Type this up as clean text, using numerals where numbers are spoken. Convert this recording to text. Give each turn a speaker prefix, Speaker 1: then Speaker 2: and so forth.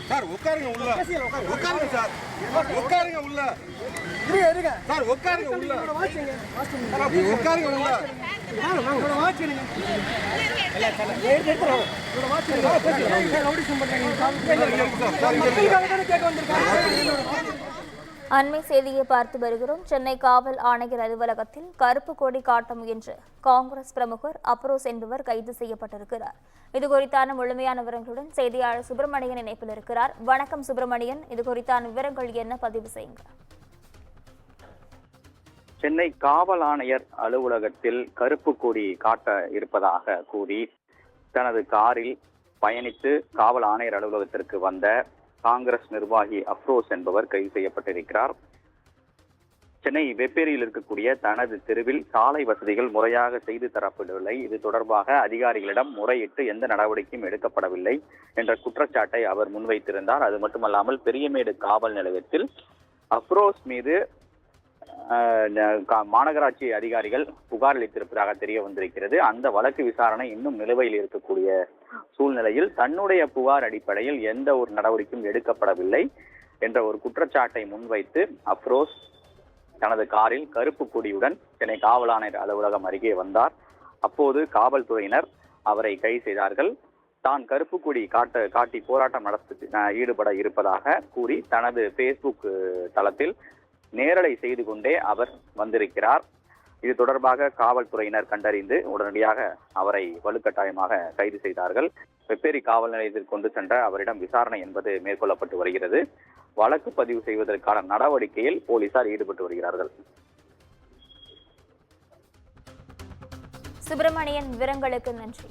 Speaker 1: Sir உட்காருங்க உள்ள. உட்காருங்க சார். உட்காருங்க உள்ள. சார் உட்காருங்க உள்ள. உட்காருங்க உள்ள.
Speaker 2: அண்மை செய்தியை பார்த்து வருகிறோம். சென்னை காவல் ஆணையர் அலுவலகத்தில் கருப்பு கொடி காட்ட முயன்ற காங்கிரஸ் பிரமுகர் அப்ரோஸ் என்பவர் கைது செய்யப்பட்டிருக்கிறார். இது குறித்தான முழுமையான விவரங்களுடன் செய்தியாளர் சுப்பிரமணியன் இணைப்பில் இருக்கிறார். வணக்கம் சுப்பிரமணியன், இது குறித்தான விவரங்கள் என்ன, பதிவு செய்யுங்க.
Speaker 3: சென்னை காவல் ஆணையர் அலுவலகத்தில் கருப்பு கொடி காட்ட இருப்பதாக கூறி தனது காரில் பயணித்து காவல் ஆணையர் அலுவலகத்திற்கு வந்த காங்கிரஸ் நிர்வாகி அப்ரோஸ் என்பவர் கைது செய்யப்பட்டிருக்கிறார். சென்னை வெப்பேரியில் இருக்கக்கூடிய தனது தெருவில் சாலை வசதிகள் முறையாக செய்து தரப்படவில்லை, இது தொடர்பாக அதிகாரிகளிடம் முறையிட்டு எந்த நடவடிக்கையும் எடுக்கப்படவில்லை என்ற குற்றச்சாட்டை அவர் முன்வைத்திருந்தார். அது மட்டுமல்லாமல் பெரியமேடு காவல் நிலையத்தில் அப்ரோஸ் மீது மாநகராட்சி அதிகாரிகள் புகார் அளித்திருப்பதாக தெரிய வந்திருக்கிறது. அந்த வழக்கு விசாரணை இன்னும் நிலுவையில் இருக்கக்கூடிய சூழ்நிலையில் தன்னுடைய புகார் அடிப்படையில் எந்த ஒரு நடவடிக்கையும் எடுக்கப்படவில்லை என்ற ஒரு குற்றச்சாட்டை முன்வைத்து அப்ரோஸ் தனது காரில் கருப்பு கொடியுடன் சென்னை காவல் ஆணையர் அலுவலகம் அருகே வந்தார். அப்போது காவல்துறையினர் அவரை கைது செய்தார்கள். தான் கருப்பு கொடி காட்டி போராட்டம் நடத்த ஈடுபட இருப்பதாக கூறி தனது பேஸ்புக் தளத்தில் நேரலை செய்து கொண்டே அவர் வந்திருக்கிறார். இது தொடர்பாக காவல்துறையினர் கண்டறிந்து உடனடியாக அவரை வலுக்கட்டாயமாக கைது செய்தார்கள். வெப்பேரி காவல் நிலையத்தில் கொண்டு சென்ற அவரிடம் விசாரணை என்பது மேற்கொள்ளப்பட்டு வருகிறது. வழக்கு பதிவு செய்வதற்கான நடவடிக்கையில் போலீசார் ஈடுபட்டு வருகிறார்கள்.
Speaker 2: சுப்பிரமணியன், விவரங்களுக்கு நன்றி.